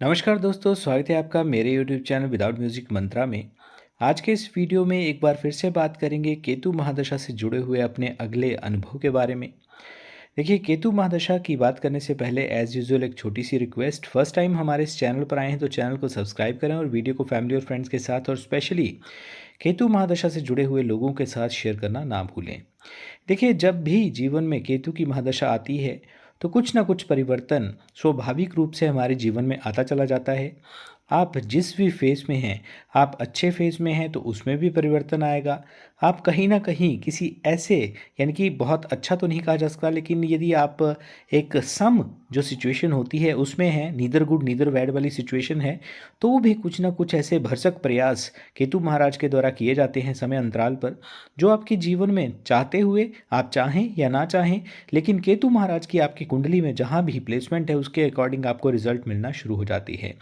नमस्कार दोस्तों, स्वागत है आपका मेरे YouTube चैनल विदाउट म्यूजिक मंत्रा में। आज के इस वीडियो में एक बार फिर से बात करेंगे केतु महादशा से जुड़े हुए अपने अगले अनुभव के बारे में। देखिए, केतु महादशा की बात करने से पहले एज यूजुअल एक छोटी सी रिक्वेस्ट। फर्स्ट टाइम हमारे इस चैनल पर आए हैं तो चैनल को सब्सक्राइब करें और वीडियो को फैमिली और फ्रेंड्स के साथ और स्पेशली केतु महादशा से जुड़े हुए लोगों के साथ शेयर करना ना भूलें। देखिए, जब भी जीवन में केतु की महादशा आती है तो कुछ ना कुछ परिवर्तन स्वाभाविक रूप से हमारे जीवन में आता चला जाता है। आप जिस भी फेज़ में हैं, आप अच्छे फेज़ में हैं तो उसमें भी परिवर्तन आएगा। आप कहीं न कहीं किसी ऐसे, यानी कि बहुत अच्छा तो नहीं कहा जा सकता, लेकिन यदि आप एक सम जो सिचुएशन होती है उसमें हैं, नीदर गुड नीदर बैड वाली सिचुएशन है, तो भी कुछ ना कुछ ऐसे भरसक प्रयास केतु महाराज के द्वारा किए जाते हैं समय अंतराल पर, जो आपके जीवन में चाहते हुए आप चाहें या ना चाहें, लेकिन केतु महाराज की आपकी कुंडली में जहाँ भी प्लेसमेंट है उसके अकॉर्डिंग आपको रिजल्ट मिलना शुरू हो जाती है।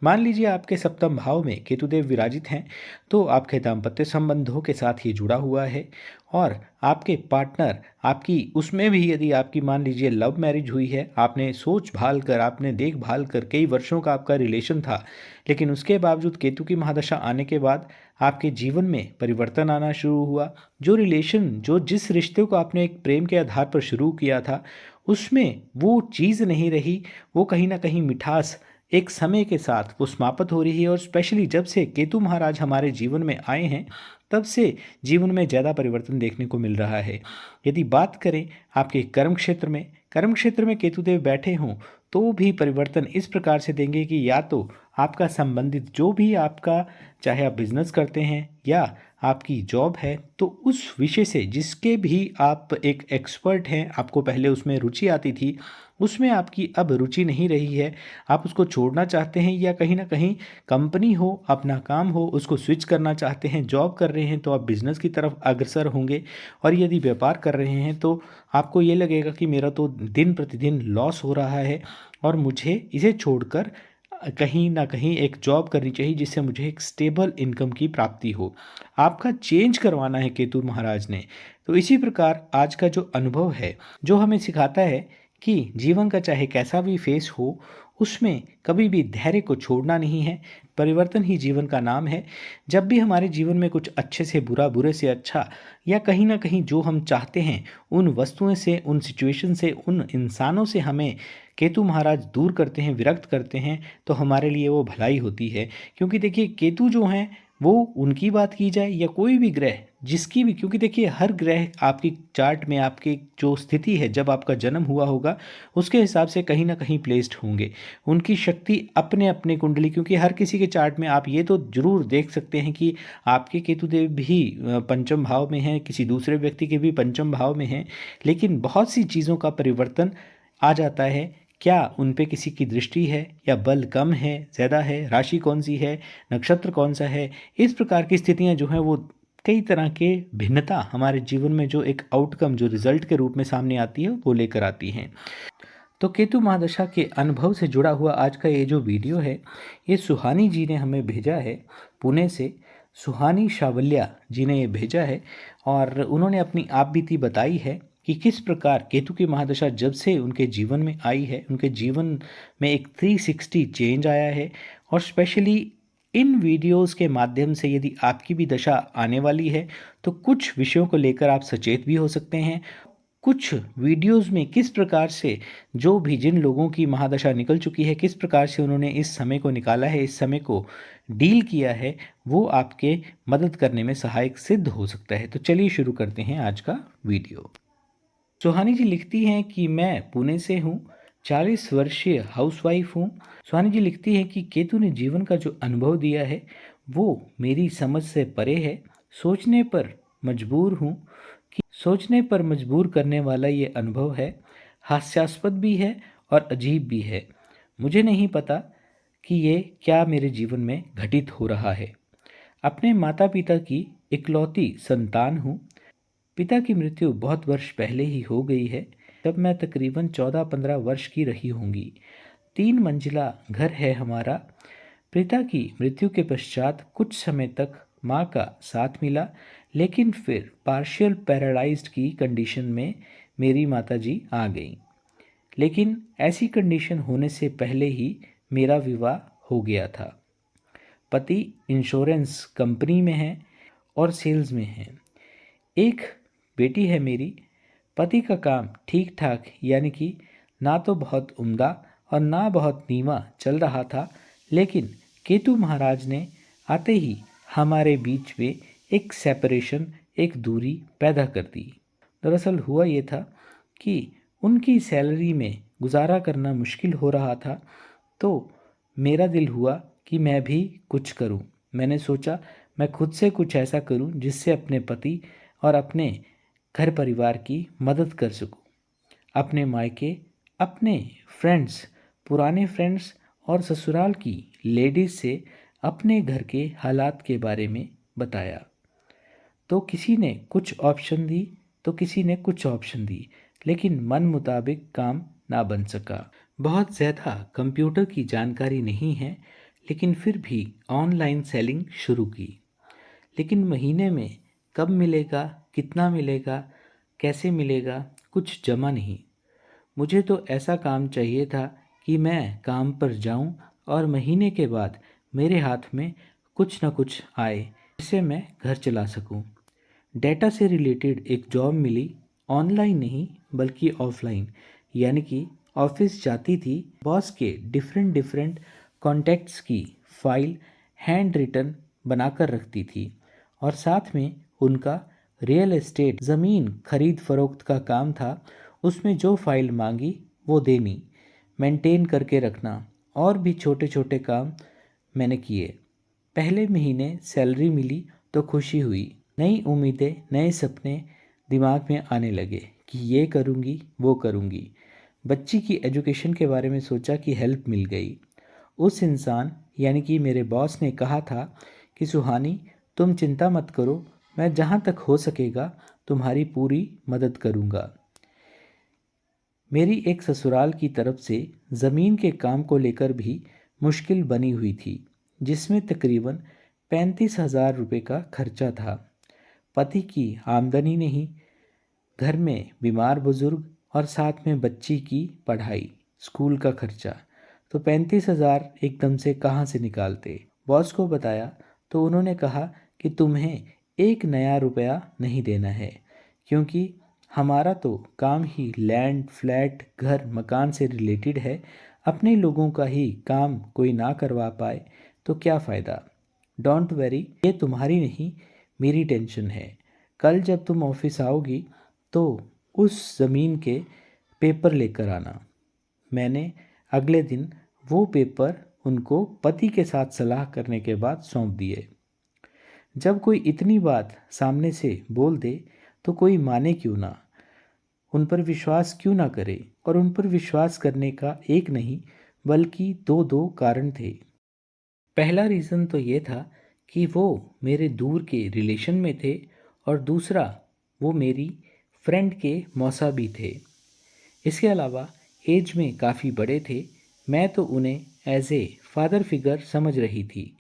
मान लीजिए आपके सप्तम भाव में केतुदेव विराजित हैं, तो आपके दाम्पत्य संबंधों के साथ ये जुड़ा हुआ है। और आपके पार्टनर आपकी उसमें भी, यदि आपकी मान लीजिए लव मैरिज हुई है, आपने सोच भाल कर, आपने देखभाल कर, कई वर्षों का आपका रिलेशन था, लेकिन उसके बावजूद केतु की महादशा आने के बाद आपके जीवन में परिवर्तन आना शुरू हुआ। जो रिलेशन, जो जिस रिश्ते को आपने एक प्रेम के आधार पर शुरू किया था, उसमें वो चीज़ नहीं रही। वो कहीं ना कहीं मिठास एक समय के साथ वो समाप्त हो रही है। और स्पेशली जब से केतु महाराज हमारे जीवन में आए हैं, तब से जीवन में ज़्यादा परिवर्तन देखने को मिल रहा है। यदि बात करें आपके कर्म क्षेत्र में केतुदेव बैठे हों तो भी परिवर्तन इस प्रकार से देंगे कि या तो आपका संबंधित जो भी आपका, चाहे आप बिजनेस करते हैं या आपकी जॉब है, तो उस विषय से जिसके भी आप एक एक्सपर्ट हैं, आपको पहले उसमें रुचि आती थी, उसमें आपकी अब रुचि नहीं रही है, आप उसको छोड़ना चाहते हैं, या कहीं ना कहीं कंपनी हो, अपना काम हो, उसको स्विच करना चाहते हैं। जॉब कर रहे हैं तो आप बिजनेस की तरफ अग्रसर होंगे, और यदि व्यापार कर रहे हैं तो आपको ये लगेगा कि मेरा तो दिन प्रतिदिन लॉस हो रहा है और मुझे इसे छोड़कर कहीं ना कहीं एक जॉब करनी चाहिए जिससे मुझे एक स्टेबल इनकम की प्राप्ति हो। आपका चेंज करवाना है केतु महाराज ने। तो इसी प्रकार आज का जो अनुभव है, जो हमें सिखाता है कि जीवन का चाहे कैसा भी फेस हो, उसमें कभी भी धैर्य को छोड़ना नहीं है। परिवर्तन ही जीवन का नाम है। जब भी हमारे जीवन में कुछ अच्छे से बुरा, बुरे से अच्छा, या कहीं ना कहीं जो हम चाहते हैं उन वस्तुओं से, उन सिचुएशन से, उन इंसानों से हमें केतु महाराज दूर करते हैं, विरक्त करते हैं, तो हमारे लिए वो भलाई होती है। क्योंकि देखिए, केतु जो हैं वो, उनकी बात की जाए या कोई भी ग्रह जिसकी भी, क्योंकि देखिए हर ग्रह आपकी चार्ट में, आपकी जो स्थिति है जब आपका जन्म हुआ होगा उसके हिसाब से कहीं ना कहीं प्लेस्ड होंगे। उनकी शक्ति अपने अपने कुंडली, क्योंकि हर किसी के चार्ट में आप ये तो जरूर देख सकते हैं कि आपके केतुदेव भी पंचम भाव में हैं, किसी दूसरे व्यक्ति के भी पंचम भाव में हैं, लेकिन बहुत सी चीज़ों का परिवर्तन आ जाता है। क्या उन पे किसी की दृष्टि है, या बल कम है, ज़्यादा है, राशि कौन सी है, नक्षत्र कौन सा है, इस प्रकार की स्थितियां जो हैं वो कई तरह के भिन्नता हमारे जीवन में जो एक आउटकम, जो रिजल्ट के रूप में सामने आती है, वो लेकर आती हैं। तो केतु महादशा के अनुभव से जुड़ा हुआ आज का ये जो वीडियो है, ये सुहानी जी ने हमें भेजा है, पुणे से। सुहानी शावल्या जी ने ये भेजा है, और उन्होंने अपनी आप बीती बताई है कि किस प्रकार केतु की महादशा जब से उनके जीवन में आई है, उनके जीवन में एक 360 चेंज आया है। और स्पेशली इन वीडियोस के माध्यम से यदि आपकी भी दशा आने वाली है तो कुछ विषयों को लेकर आप सचेत भी हो सकते हैं। कुछ वीडियोस में किस प्रकार से, जो भी जिन लोगों की महादशा निकल चुकी है, किस प्रकार से उन्होंने इस समय को निकाला है, इस समय को डील किया है, वो आपके मदद करने में सहायक सिद्ध हो सकता है। तो चलिए शुरू करते हैं आज का वीडियो। सुहानी जी लिखती हैं कि मैं पुणे से हूँ, 40 वर्षीय हाउसवाइफ हूँ। सुहानी जी लिखती हैं कि केतु ने जीवन का जो अनुभव दिया है वो मेरी समझ से परे है। सोचने पर मजबूर हूँ, सोचने पर मजबूर करने वाला ये अनुभव है। हास्यास्पद भी है और अजीब भी है। मुझे नहीं पता कि ये क्या मेरे जीवन में घटित हो रहा है। अपने माता पिता की इकलौती संतान हूँ। पिता की मृत्यु बहुत वर्ष पहले ही हो गई है, तब मैं तकरीबन 14-15 वर्ष की रही होंगी। 3 मंजिला घर है हमारा। पिता की मृत्यु के पश्चात कुछ समय तक माँ का साथ मिला, लेकिन फिर पार्शियल पैरालाइज्ड की कंडीशन में मेरी माताजी आ गईं। लेकिन ऐसी कंडीशन होने से पहले ही मेरा विवाह हो गया था। पति इंश्योरेंस कंपनी में है और सेल्स में है। एक बेटी है मेरी। पति का काम ठीक ठाक, यानी कि ना तो बहुत उम्दा और ना बहुत नीवा चल रहा था, लेकिन केतु महाराज ने आते ही हमारे बीच में एक सेपरेशन, एक दूरी पैदा कर दी। दरअसल हुआ ये था कि उनकी सैलरी में गुजारा करना मुश्किल हो रहा था, तो मेरा दिल हुआ कि मैं भी कुछ करूं। मैंने सोचा मैं खुद से कुछ ऐसा करूं जिससे अपने पति और अपने घर परिवार की मदद कर सकूं। अपने मायके, अपने फ्रेंड्स, पुराने फ्रेंड्स और ससुराल की लेडीज से अपने घर के हालात के बारे में बताया। तो किसी ने कुछ ऑप्शन दी, तो किसी ने कुछ ऑप्शन दी, लेकिन मन मुताबिक काम ना बन सका। बहुत ज़्यादा कंप्यूटर की जानकारी नहीं है, लेकिन फिर भी ऑनलाइन सेलिंग शुरू की। लेकिन महीने में कब मिलेगा, कितना मिलेगा, कैसे मिलेगा, कुछ जमा नहीं। मुझे तो ऐसा काम चाहिए था कि मैं काम पर जाऊं और महीने के बाद मेरे हाथ में कुछ न कुछ आए, जिससे मैं घर चला सकूं। डेटा से रिलेटेड एक जॉब मिली, ऑनलाइन नहीं बल्कि ऑफलाइन, यानी कि ऑफिस जाती थी, बॉस के डिफरेंट डिफरेंट कॉन्टैक्ट्स की फाइल हैंड रिटन बनाकर रखती थी और साथ में उनका रियल एस्टेट ज़मीन खरीद फरोख्त का काम था। उसमें जो फाइल मांगी वो देनी, मेंटेन करके रखना और भी छोटे छोटे काम मैंने किए। पहले महीने सैलरी मिली तो खुशी हुई। नई उम्मीदें, नए सपने दिमाग में आने लगे कि ये करूँगी, वो करूँगी। बच्ची की एजुकेशन के बारे में सोचा कि हेल्प मिल गई। उस इंसान यानी कि मेरे बॉस ने कहा था कि सुहानी, तुम चिंता मत करो, मैं जहाँ तक हो सकेगा तुम्हारी पूरी मदद करूँगा। मेरी एक ससुराल की तरफ से ज़मीन के काम को लेकर भी मुश्किल बनी हुई थी, जिसमें तकरीबन 35,000 रुपये का खर्चा था। पति की आमदनी नहीं, घर में बीमार बुजुर्ग और साथ में बच्ची की पढ़ाई, स्कूल का खर्चा, तो 35,000 एकदम से कहाँ से निकालते। बॉस को बताया तो उन्होंने कहा कि तुम्हें एक नया रुपया नहीं देना है, क्योंकि हमारा तो काम ही लैंड, फ्लैट, घर, मकान से रिलेटेड है। अपने लोगों का ही काम कोई ना करवा पाए तो क्या फ़ायदा। डोंट वरी, ये तुम्हारी नहीं मेरी टेंशन है। कल जब तुम ऑफिस आओगी तो उस ज़मीन के पेपर लेकर आना। मैंने अगले दिन वो पेपर उनको पति के साथ सलाह करने के बाद सौंप दिए। जब कोई इतनी बात सामने से बोल दे तो कोई माने क्यों ना, उन पर विश्वास क्यों ना करे। और उन पर विश्वास करने का एक नहीं बल्कि दो दो कारण थे। पहला रीज़न तो ये था कि वो मेरे दूर के रिलेशन में थे और दूसरा वो मेरी फ्रेंड के मौसा भी थे। इसके अलावा एज में काफ़ी बड़े थे। मैं तो उन्हें एज ए फादर फिगर समझ रही थी,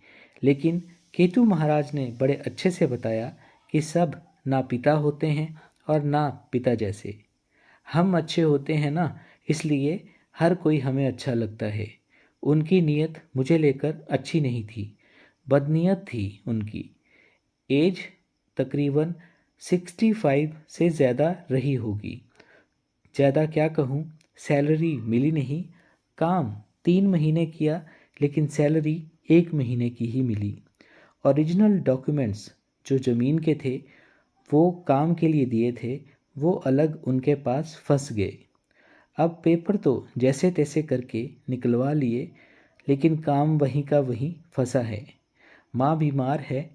लेकिन केतु महाराज ने बड़े अच्छे से बताया कि सब ना पिता होते हैं और ना पिता जैसे। हम अच्छे होते हैं ना, इसलिए हर कोई हमें अच्छा लगता है। उनकी नीयत मुझे लेकर अच्छी नहीं थी, बदनीयत थी उनकी। एज तकरीबन 65 से ज़्यादा रही होगी। ज़्यादा क्या कहूँ, सैलरी मिली नहीं। काम 3 महीने किया लेकिन सैलरी 1 महीने की ही मिली। ओरिजिनल डॉक्यूमेंट्स जो ज़मीन के थे, वो काम के लिए दिए थे, वो अलग उनके पास फंस गए। अब पेपर तो जैसे तैसे करके निकलवा लिए, लेकिन काम वहीं का वहीं फंसा है। माँ बीमार है,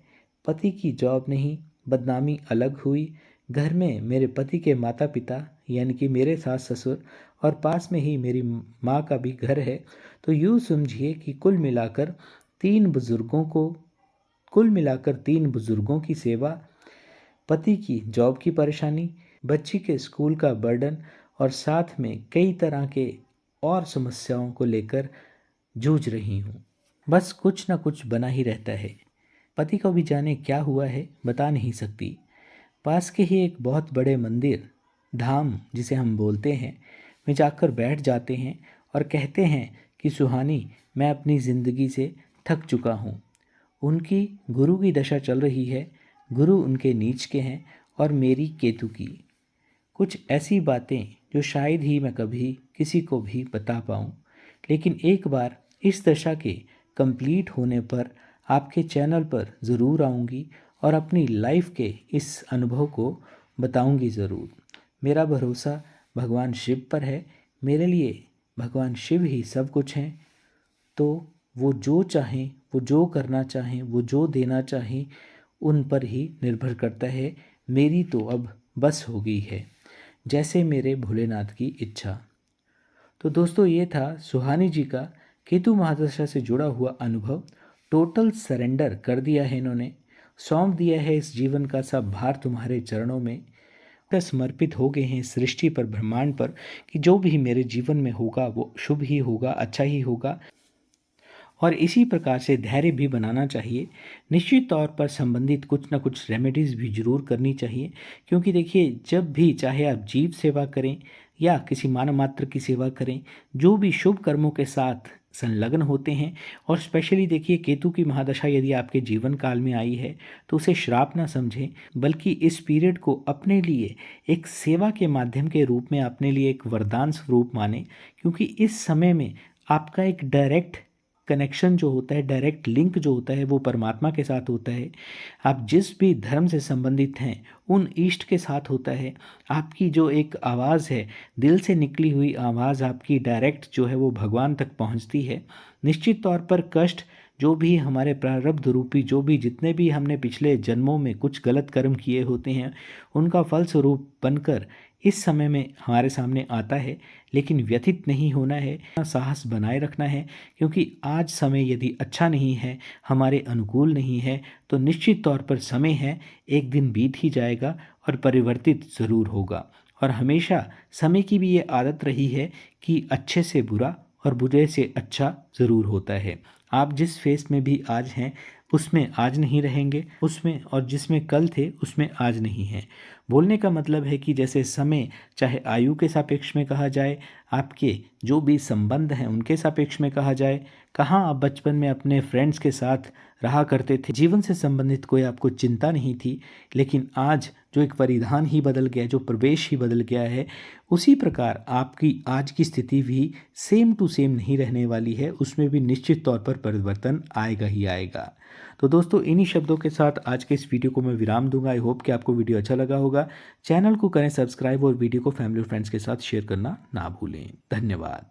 पति की जॉब नहीं, बदनामी अलग हुई। घर में मेरे पति के माता पिता यानी कि मेरे सास ससुर और पास में ही मेरी माँ का भी घर है। तो यूँ समझिए कि कुल मिलाकर 3 बुजुर्गों की सेवा, पति की जॉब की परेशानी, बच्ची के स्कूल का बर्डन और साथ में कई तरह के और समस्याओं को लेकर जूझ रही हूँ। बस कुछ ना कुछ बना ही रहता है। पति को भी जाने क्या हुआ है बता नहीं सकती। पास के ही एक बहुत बड़े मंदिर, धाम जिसे हम बोलते हैं, में जाकर बैठ जाते हैं और कहते हैं कि सुहानी, मैं अपनी ज़िंदगी से थक चुका हूँ। उनकी गुरु की दशा चल रही है, गुरु उनके नीच के हैं और मेरी केतु की। कुछ ऐसी बातें जो शायद ही मैं कभी किसी को भी बता पाऊँ, लेकिन एक बार इस दशा के कंप्लीट होने पर आपके चैनल पर ज़रूर आऊँगी और अपनी लाइफ के इस अनुभव को बताऊँगी ज़रूर। मेरा भरोसा भगवान शिव पर है। मेरे लिए भगवान शिव ही सब कुछ हैं। तो वो जो चाहें, वो जो करना चाहें, वो जो देना चाहें, उन पर ही निर्भर करता है। मेरी तो अब बस हो गई है, जैसे मेरे भोलेनाथ की इच्छा। तो दोस्तों, ये था सुहानी जी का केतु महादशा से जुड़ा हुआ अनुभव। टोटल सरेंडर कर दिया है इन्होंने, सौंप दिया है इस जीवन का सब भार तुम्हारे चरणों में। समर्पित हो गए हैं सृष्टि पर, ब्रह्मांड पर, कि जो भी मेरे जीवन में होगा वो शुभ ही होगा, अच्छा ही होगा। और इसी प्रकार से धैर्य भी बनाना चाहिए। निश्चित तौर पर संबंधित कुछ ना कुछ रेमेडीज़ भी ज़रूर करनी चाहिए, क्योंकि देखिए, जब भी चाहे आप जीव सेवा करें या किसी मानव मात्र की सेवा करें, जो भी शुभ कर्मों के साथ संलग्न होते हैं, और स्पेशली देखिए, केतु की महादशा यदि आपके जीवन काल में आई है तो उसे श्राप ना समझें, बल्कि इस पीरियड को अपने लिए एक सेवा के माध्यम के रूप में, अपने लिए एक वरदान स्वरूप माने, क्योंकि इस समय में आपका एक डायरेक्ट कनेक्शन जो होता है, डायरेक्ट लिंक जो होता है, वो परमात्मा के साथ होता है। आप जिस भी धर्म से संबंधित हैं उन ईष्ट के साथ होता है। आपकी जो एक आवाज़ है, दिल से निकली हुई आवाज़ आपकी डायरेक्ट जो है वो भगवान तक पहुंचती है। निश्चित तौर पर कष्ट, जो भी हमारे प्रारब्ध रूपी, जो भी जितने भी हमने पिछले जन्मों में कुछ गलत कर्म किए होते हैं, उनका फल स्वरूप बनकर इस समय में हमारे सामने आता है। लेकिन व्यथित नहीं होना है, साहस बनाए रखना है, क्योंकि आज समय यदि अच्छा नहीं है, हमारे अनुकूल नहीं है, तो निश्चित तौर पर समय है, एक दिन बीत ही जाएगा और परिवर्तित ज़रूर होगा। और हमेशा समय की भी ये आदत रही है कि अच्छे से बुरा और बुरे से अच्छा ज़रूर होता है। आप जिस फेस में भी आज हैं उसमें आज नहीं रहेंगे, उसमें, और जिसमें कल थे उसमें आज नहीं हैं। बोलने का मतलब है कि जैसे समय, चाहे आयु के सापेक्ष में कहा जाए, आपके जो भी संबंध हैं उनके सापेक्ष में कहा जाए, कहाँ आप बचपन में अपने फ्रेंड्स के साथ रहा करते थे, जीवन से संबंधित कोई आपको चिंता नहीं थी, लेकिन आज जो एक परिधान ही बदल गया, जो प्रवेश ही बदल गया है, उसी प्रकार आपकी आज की स्थिति भी सेम टू सेम नहीं रहने वाली है। उसमें भी निश्चित तौर पर परिवर्तन आएगा ही आएगा। तो दोस्तों, इन्हीं शब्दों के साथ आज के इस वीडियो को मैं विराम दूंगा। आई होप कि आपको वीडियो अच्छा लगा होगा। चैनल को करें सब्सक्राइब और वीडियो को फैमिली और फ्रेंड्स के साथ शेयर करना ना भूलें। धन्यवाद।